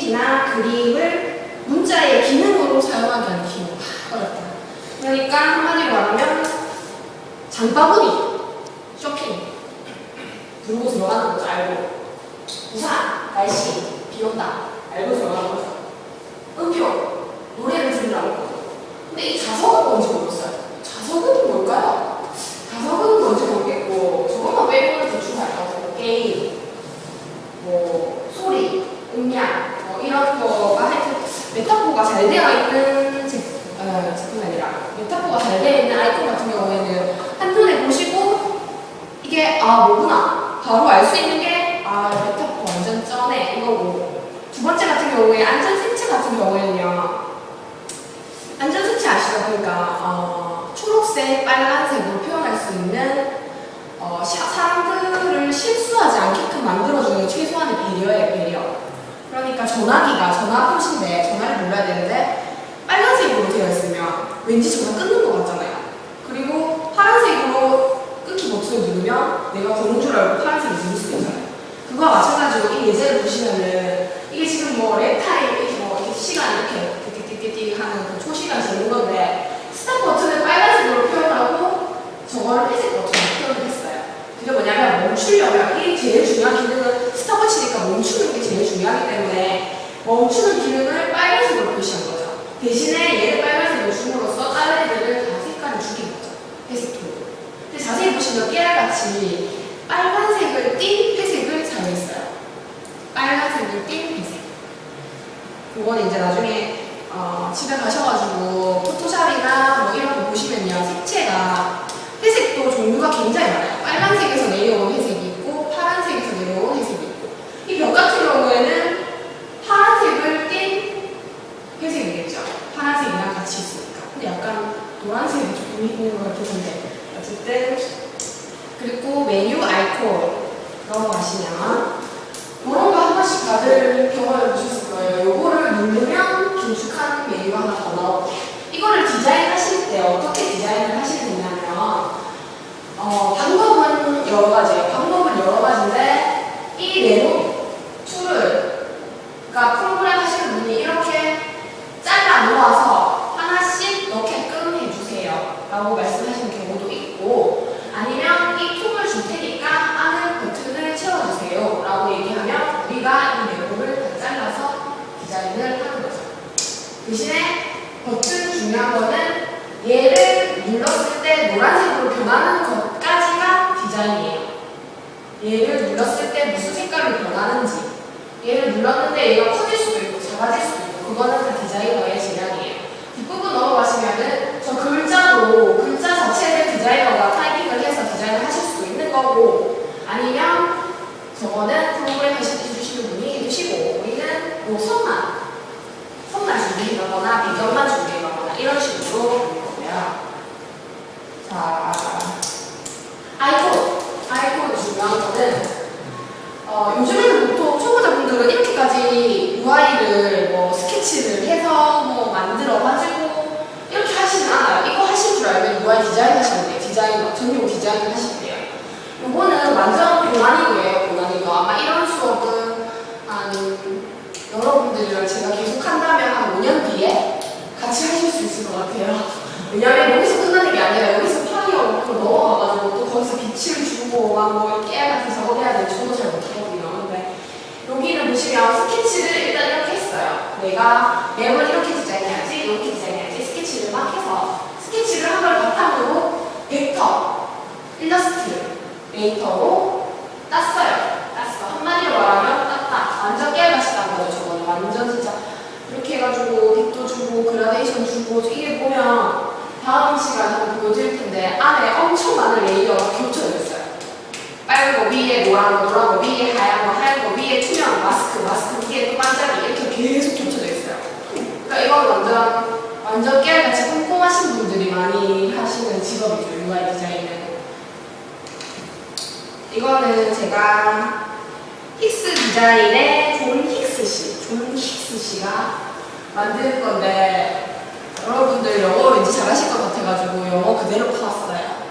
이미지나 그림을 문자의 기능으로 사용하게 하는 기능. 어렵다. 그러니까 한마디로 말하면 장바구니, 쇼핑 들고 들어가는 거죠. 알고. 우산, 날씨, 비 온다. 알고 들어가는 거죠. 음표, 노래를 들으라는 거죠. 근데 이 자석은 뭔지 모르겠어요. 자석은 뭘까요? 자석은 뭔지 모르겠고 저것만 빼고는 대충 알 것 같아요. 게임, 뭐 소리, 음량, 뭐 이런 거가 하여튼 메타포가 잘 되어 있는 제품이 아니라 메타포가 잘 되어 있는 아이콘 같은 경우에는 한눈에 보시고 이게 뭐구나 바로 알 수 있는 게 메타포 완전 쩌네 이거고. 두 번째 같은 경우에 안전생체 같은 경우에는요. 안전수치 아시죠? 그러니까 초록색, 빨간색으로 표현할 수 있는 사람들을 실수하지 않게끔 만들어주는 최소한의 배려예요, 배려. 그러니까 전화 표시인데 전화를 눌러야 되는데 빨간색으로 되어 있으면 왠지 전화 끊는 것 같잖아요. 그리고 파란색으로 끊기 버튼을 누르면 내가 거는 줄 알고 파란색을 누를 수 있잖아요. 그거와 마찬가지로 이 예제를 보시면은 이게 지금 뭐 랩타임 이렇게 시간 이렇게 띠띠띠띠 하는 그 초시간 재는 건데 스탑 버튼을 빨간색으로 표현하고 저거를 회색 버튼으로 표현을 했어요. 그게 뭐냐면 멈추려면 이 제일 중요한 기능은 스탑워치니까 멈추는 게 제일 중요하기 때문에 멈추는 기능을 빨간색으로 표시한 거죠. 대신에 얘를 빨간색으로 줌으로써 다른 애들을 다 색깔을 죽인 거죠. 회색토로. 근데 자세히 보시면 깨알같이 빨간색을 띤 회색을 사용했어요. 빨간색을 띤 회색. 그거는 이제 나중에 집에 가셔가지고 포토샵이나 뭐 이런 거 보시면요. 색채가 회색도 종류가 굉장히 많아요. 빨간색에서 내려온 회색이 있고 파란색에서 내려온 회색이 있고 이 벽 같은 경우에는 파란색을 띤 회색이겠죠. 파란색이랑 같이 있으니까. 근데 약간 노란색이 조금 있는 것 같긴 한데 어쨌든 그리고 메뉴 아이콘 넘어가시면 그런 거 한 번씩 다들 경험해 보셨을 거예요. 요거를 누르면 긴축한 메뉴가 하나 더 나오고 이거를 디자인하실 때 어떻게 디자인을 하시면 되냐면 방법은 여러 가지예요. 방법은 여러 가지인데 이 메뉴 툴을 그러니까 프로그램 하시는 분이 이렇게 잘라 놓아서 하나씩 넣게끔 해주세요 라고 말씀하시는 경우도 있고 아니면 이 툴을 줄 테니까 안에 버튼을 채워주세요 라고 얘기하면 우리가 이 메뉴를 다 잘라서 디자인을 하는 거죠. 대신에 버튼 중요한 거는 얘를 눌렀을 때 노란색으로 변하는 것까지가 디자인이에요. 얘를 눌렀을 때 무슨 색깔로 변하는지 얘를 눌렀는데 얘가 커질 수도 있고 작아질 수도 있고 그거는 다 디자이너의 재량이에요. 뒷부분 넘어가시면은 저 글자 자체를 디자이너가 타이핑을 해서 디자인을 하실 수도 있는 거고 아니면 저거는 프로그램 해주시는 분이 해주시고 우리는 뭐 선만 준비하거나 배경만 준비하거나 이런 식으로 하는 거고요. 자, 아이콘 중요한 거는 요즘에는 보통 초보자분들은 이렇게까지 UI를 뭐 스케치를 해서 뭐 만들어가지고 이렇게 하시진 않아요. 이거 하실 줄 알면 UI 디자인 하시면 돼요. 디자이너, 전용 디자인을 하시면 돼요. 요거는 완전 고난이도예요. 고난이도. 아마 이런 수업은 여러분들이랑 제가 계속 한다면 한 5년 뒤에 같이 하실 수 있을 것 같아요. 왜냐면 여기서 끝나는 게 아니라 여기서 파리어로 넘어가가지고 또 거기서 빛을 주고 막 뭐 깨알 같은 작업해야 되는지 저도 잘 못하거든요. 근데 여기를 보시면 스케치를 일단 이렇게 했어요. 내가 맵을 이렇게 디자인해야지, 이렇게 디자인해야지 스케치를 막 해서 스케치를 한 걸 바탕으로 벡터, 일러스트레이터로 땄어요. 한마디로 말하면 땄다. 완전 깨알같이 딴 거죠. 저거는 완전 진짜 이렇게 해가지고 빅도 주고 그라데이션 주고 이게 보면 다음 시간에 한번 보여드릴 텐데 안에 엄청 많은 레이어가 겹쳐져 있어요. 빨간 거 위에 노란 거 위에 하얀 거 위에 투명 마스크 위에 또 반짝이 이렇게 계속 겹쳐져 있어요. 그러니까 이건 완전 깨알같이 꼼꼼하신 분들이 많이 하시는 직업이죠. UI 디자인은. 이거는 제가 힉스 디자인의 존 힉스 씨가 만든 건데 여러분들 영어 왠지 잘하실 것 같아가지고 영어 그대로 파왔어요.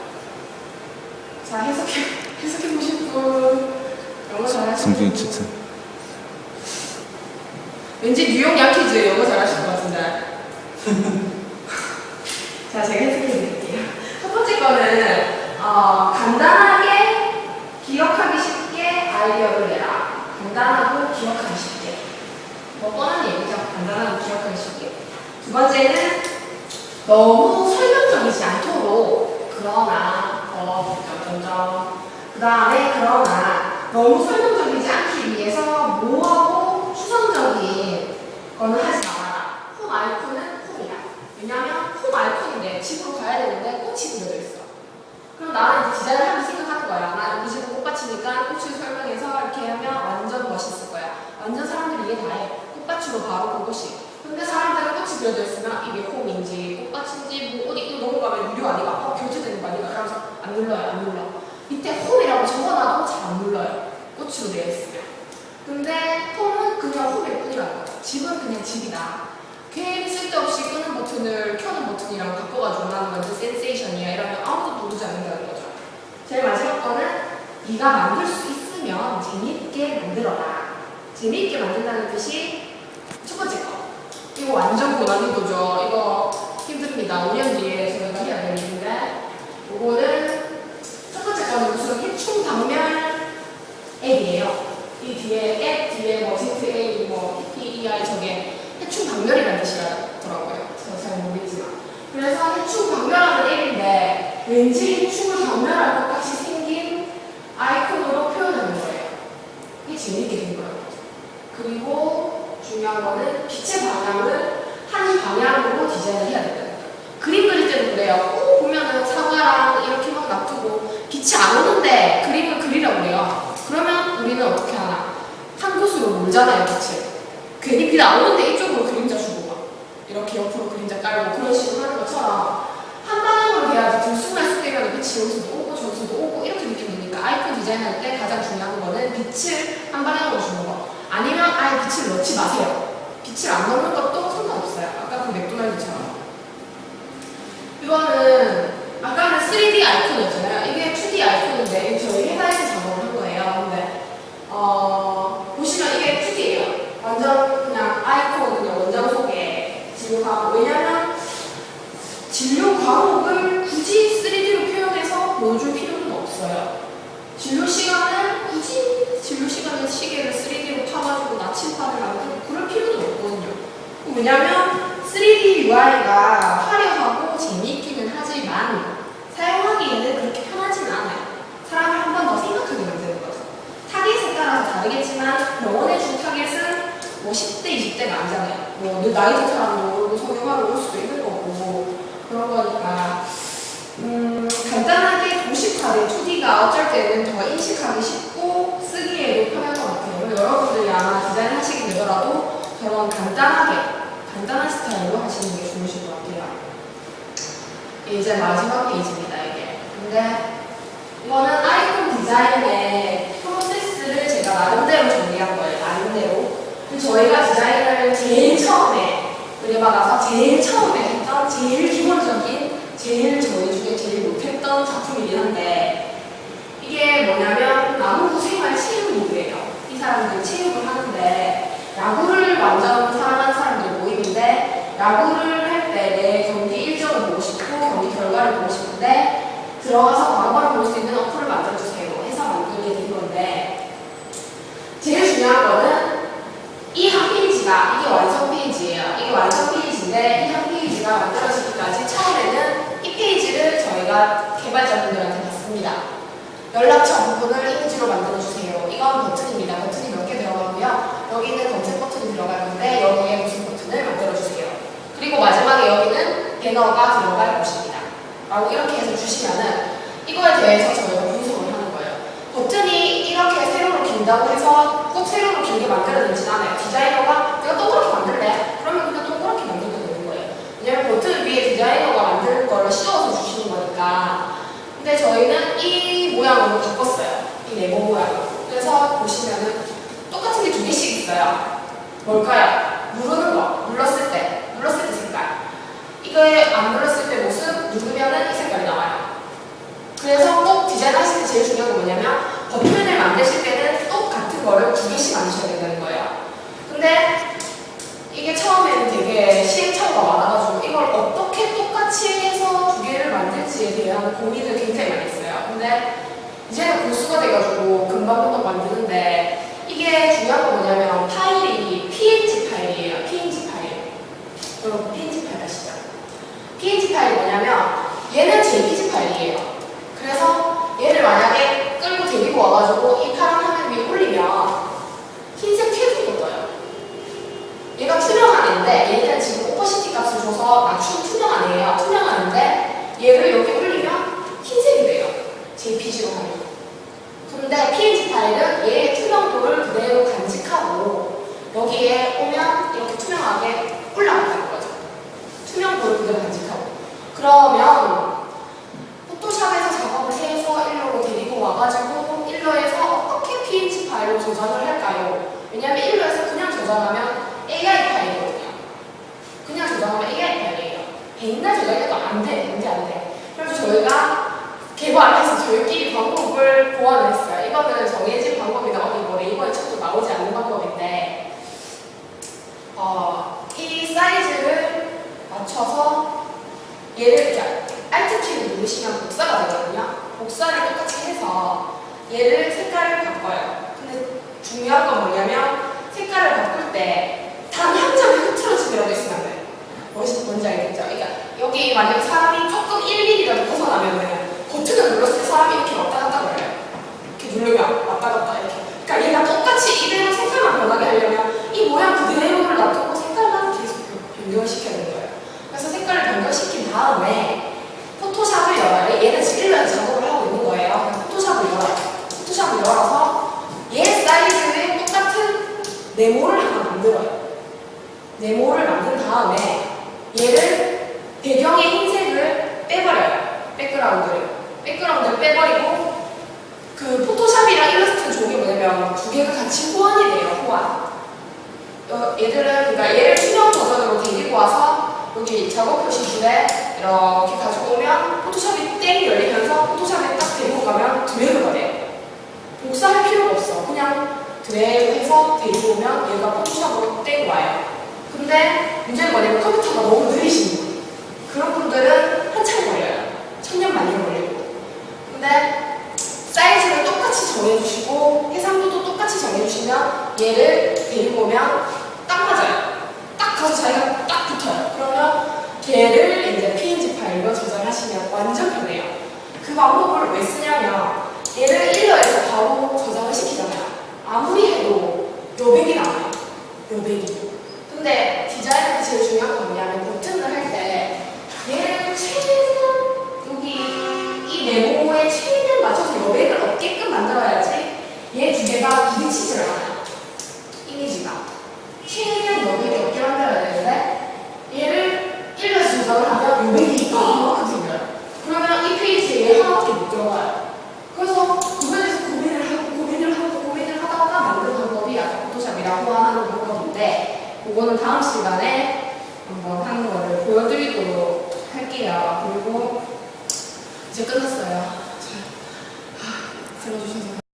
자, 해석해 보실 분 영어 잘하시는 성준이 분. 추천. 왠지 뉴욕 양키즈 영어 잘하실 것 같은데. 자, 제가 해석해 드릴게요. 첫 번째 거는 간단하게 기억하기 쉽게 아이디어를 내라. 간단하고 기억하기 쉽게. 뭐 뻔한 얘기죠. 간단하고 기억하기 쉽게. 두 번째는 너무 설명적이지 않도록 그러나 점점점 그 다음에 그러나 너무 설명적이지 않기 위해서 모호하고 추상적인 거는 하지 말아라. 홈 아이콘은 홈이야. 왜냐면 홈 아이콘인데 집으로 가야 되는데 꽃이 그려져 있어. 그럼 나는 이제 디자인을 하면서 생각하는 거야. 난 우리 집은 꽃밭이니까 꽃을 설명해서 이렇게 하면 완전 멋있을 거야. 완전 사람들이 이해 다 해. 꽃밭으로 바로 그것이. 근데 사람들은 꽃이 그려져 있으면 이게 홈인지 꽃밭인지 뭐 어디 이거 넘어가면 유료 아니가 결제되는 거 아니가 이러면서 안 눌러요. 안 눌러. 밑에 홈이라고 적어놔도 잘 안 눌러요. 꽃으로 되어 있으면. 근데 홈은 그냥 홈일 뿐이라는 거야. 집은 그냥 집이다. 괜히 쓸데없이 끄는 버튼을 켜는 버튼이랑 바꿔가지고 나는 완전 센세이션이야 이러면 아무도 누르지 않는다는 거죠. 제일 마지막 거는 네가 만들 수 있으면 재미있게 만들어라. 재미있게 만든다는 뜻이 첫 번째 거. 이거 완전 고난이도죠. 이거 힘듭니다. 5년 뒤에 저희가 해야 될 일인데 이거는 첫 번째 거는 무슨 해충 박멸 앱이에요. 이 뒤에 앱 뒤에 뭐 ZA 뭐 PEI 저게 해충 박멸이라는 뜻이더라고요. 제가 잘 모르겠지만. 그래서 해충 박멸하는 앱인데 왠지 해충을 박멸할 것 같이 생긴 아이콘으로 표현하는 거예요. 이게 재밌게 된 거예요. 그리고 중요한 거는 빛의 방향을 한 방향으로 디자인을 해야 된다는 거예요. 그림 그릴 때도 그래요. 꼭 보면은 사과랑 이렇게 막 놔두고 빛이 안 오는데 그림을 그리라고 그래요. 그러면 우리는 어떻게 하나? 한 곳으로 몰잖아요, 빛을. 괜히 빛 안 오는데 이쪽으로 그림자 주고 막 이렇게 옆으로 그림자 깔고 그런 식으로 하는 것처럼 한 방향으로 돼야지 들쑥날쑥 되면 빛이 여기서도 오고 저기서도 오고 이렇게 느껴지니까 아이콘 디자인할 때 가장 중요한 거는 빛을 한 방향으로 주는 거. 아니면 아예 빛을 넣지 마세요. 빛을 안 넣는 것도 상관없어요. 아까 그 맥도날드처럼. 이거는 아까는 3D 아이콘이었잖아요. 이게 2D 아이콘인데 저희 회사에서 작업을 한 거예요. 근데 보시면 이게 2D예요. 완전 그냥 아이콘 그냥 원장 소개 진료 과목. 왜냐면 진료 과목을 굳이 3D로 표현해서 보여줄 필요는 없어요. 진료 시간은 굳이 진료 시간에 시계를 3D로 파가지고 나침판을 만들고 그럴 필요는 없거든요. 왜냐면 3D UI가 화려하고 재미있기는 하지만 사용하기에는 그렇게 편하지는 않아요. 사람을 한 번 더 생각하게 만드는 거죠. 타겟에 따라서 다르겠지만 병원에 준 타겟은 뭐 10대, 20대가 아니잖아요. 뭐 나이 든 사람도 성형하러 올 수도 있는 거고 그런 거니까 간단하게 도식화된 2D가 어쩔 때는 더 인식하기 쉽고 쓰기에도 편할 것 같아요. 여러분들이 아마 디자인 하시게 되더라도 저런 간단한 스타일로 하시는 게 좋으실 것 같아요. 이제 마지막 페이지입니다, 이게. 근데 이거는 아이콘 디자인의 프로세스를 제가 나름대로 정리한 거예요, 나름대로. 저희가 디자인을 제일 처음에 그려받아서 제일 처음에 했던 제일 기본적인 제일 저희 중에 제일 못했던 작품이긴 한데 이게 뭐냐면 야구 생활 체육이에요. 이 사람들이 체육을 하는데 야구를 완전 사랑하는 사람들 모임인데 야구를 할 때 내 경기 일정을 보고 싶고 경기 결과를 보고 싶은데 들어가서 과거를 볼 수 있는 어플을 만들어주세요 해서 만들게 된 건데 제일 중요한 거는 이 한 페이지가 이게 완성 페이지예요. 이게 완성 페이지인데 이 한 페이지가 만들어지기까지 처음에는 이 페이지를 저희가 개발자분들한테 받습니다. 연락처 부분을 이미지로 만들어주세요. 이건 버튼입니다. 버튼이 몇 개 들어가고요. 여기는 검색 버튼이 들어갈 건데 여기에 무슨 버튼을 만들어주세요. 그리고 마지막에 여기는 배너가 들어갈 곳입니다. 라고 이렇게 해서 주시면은 이거에 대해서 저희가 분석을 하는 거예요. 버튼이 이렇게 세로로 긴다고 해서 꼭 세로로 길게 만들어내진 않아요. 디자이너가 내가 동그랗게 만들래? 그러면 그냥 동그랗게 만들면 되는 거예요. 왜냐면 버튼 위에 디자이너가 만드는 거를 씌워서 주시는 거니까. 근데 저희는 이 모양으로 바꿨어요. 이 네모 모양으로. 그래서 보시면은 똑같은 게 두 개씩 있어요. 뭘까요? 누르는 거. 눌렀을 때 색깔. 이거에 안 눌렀을 때 모습 누르면은 이 색깔이 나와요. 그래서 꼭 디자인 하실 때 제일 중요한 게 뭐냐면 버튼을 만드실 때는 똑같은 거를 두 개씩 만드셔야 된다는 거예요. 근데 시행착오가 많아가지고 이걸 어떻게 똑같이 해서 두 개를 만들지에 대한 고민을 굉장히 많이 했어요. 근데 이제는 고수가 돼가지고 금방금방 만드는데 이게 중요한 건 뭐냐면 파일이 PNG 파일이에요. PNG 파일. 여러분 PNG 파일 아시죠? PNG 파일이 뭐냐면 얘는 JPG 파일이에요. 그래서 얘를 만약에 끌고 데리고 와가지고 이 파란 화면 위에 올리면 흰색 테두리가 떠요. 얘가 투명한 애인데 얘는 지금 오퍼시티 값을 줘서 맞춤 투명한 애예요. 투명한 애인데 얘를 여기 올리면 흰색이 돼요. JPG로 하면. 근데 PNG 파일은 얘의 투명도를 그대로 간직하고 여기에 오면 이렇게 투명하게 올라간다는 거죠. 투명도를 그대로 간직하고. 그러면 포토샵에서 작업을 해서 일로로 데리고 와가지고 일로에서 어떻게 PNG 파일로 저장을 할까요? 왜냐하면 일로에서 그냥 저장하면 AI 파일이거든요. 그냥 저장하면 AI 파일이에요. 백날 저장해도 안 돼. 그래서 저희가 개발해서 저희끼리 방법을 고안을 했어요. 이거는 정해진 방법이나 어디 뭐 네이버에 쳐도 나오지 않는 방법인데 이 사이즈를 맞춰서 얘를 이렇게 Alt키를 누르시면 복사가 되거든요. 복사를 똑같이 해서 얘를 색깔을 바꿔요. 근데 중요한 건 뭐냐면 색깔을 바꿀 때 단 한 점이 흐트러지더라도 있으면 안 돼요. 뭔지 알겠죠? 그러니까 여기 만약에 사람이 조금 1mm라도 벗어나면은 버튼을 눌렀을 때 사람이 이렇게 왔다 갔다 거려요. 이렇게 누르면 왔다 갔다 이렇게. 그러니까 얘가 똑같이 이대로 색깔만 변하게 하려면 이 모양 그대로를 놔두고 색깔만 계속 변경을 시켜야 되는 거예요. 그래서 색깔을 변경시킨 다음에 포토샵을 열어요. 얘는 지금 일러에서 작업을 하고 있는 거예요. 그래서 포토샵을 열어요. 포토샵을 열어서 얘 사이즈의 똑같은 네모를 하나 만들어요. 네모를 만든 다음에 얘를 배경의 흰색을 빼버려요. 백그라운드를 빼버리고 그 포토샵이랑 일러스트 좋은 게 뭐냐면 두 개가 같이 호환이 돼요. 호환. 얘들은 그러니까 얘를 투명 버전으로 데리고 와서 여기 작업 표시줄에 이렇게 가지고 오면 포토샵이 땡 열리면서 포토샵에 딱 데리고 가면 드래그가 돼요. 복사할 필요가 없어. 그냥 드래그해서 데리고 오면 얘가 포토샵으로 땡 와요. 근데 문제는 뭐냐면 컴퓨터가 너무 느리신 분. 그런 분들은 한참 걸려요. 천년만년 걸리고. 근데 사이즈를 똑같이 정해주시고 해상도도 똑같이 정해주시면 얘를 데리고 오면 딱 맞아요. 딱 가서 자기가 딱 붙어요. 그러면 걔를 이제 PNG 파일로 저장하시면 완전 편해요. 그 방법을 왜 쓰냐면 얘를 일러에서 바로 저장을 시키잖아요. 아무리 해도 여백이 나와요. 여백이. 근데 디자인할 때 제일 중요한 건 뭐냐면 버튼을 할 때 얘를 최대한 여기 이 네모에 최대한 맞춰서 여백을 없게끔 만들어야지 얘 두 개가 부딪히질 않아요. 이미지가. 최대한 여백이 없게 만들어야 되는데 얘를 일러에서 저장을 하면 여백이 이만큼 생겨요. 그러면 이 페이지에 얘 하나밖에 못 들어가요. 그래서 그거에서 고민을 하다가 만든 방법이 약간 포토샵이라고 하는 방법인데 그거는 다음 시간에 한번 하는 거를 보여드리도록 할게요. 그리고 이제 끝났어요. 들어주셔서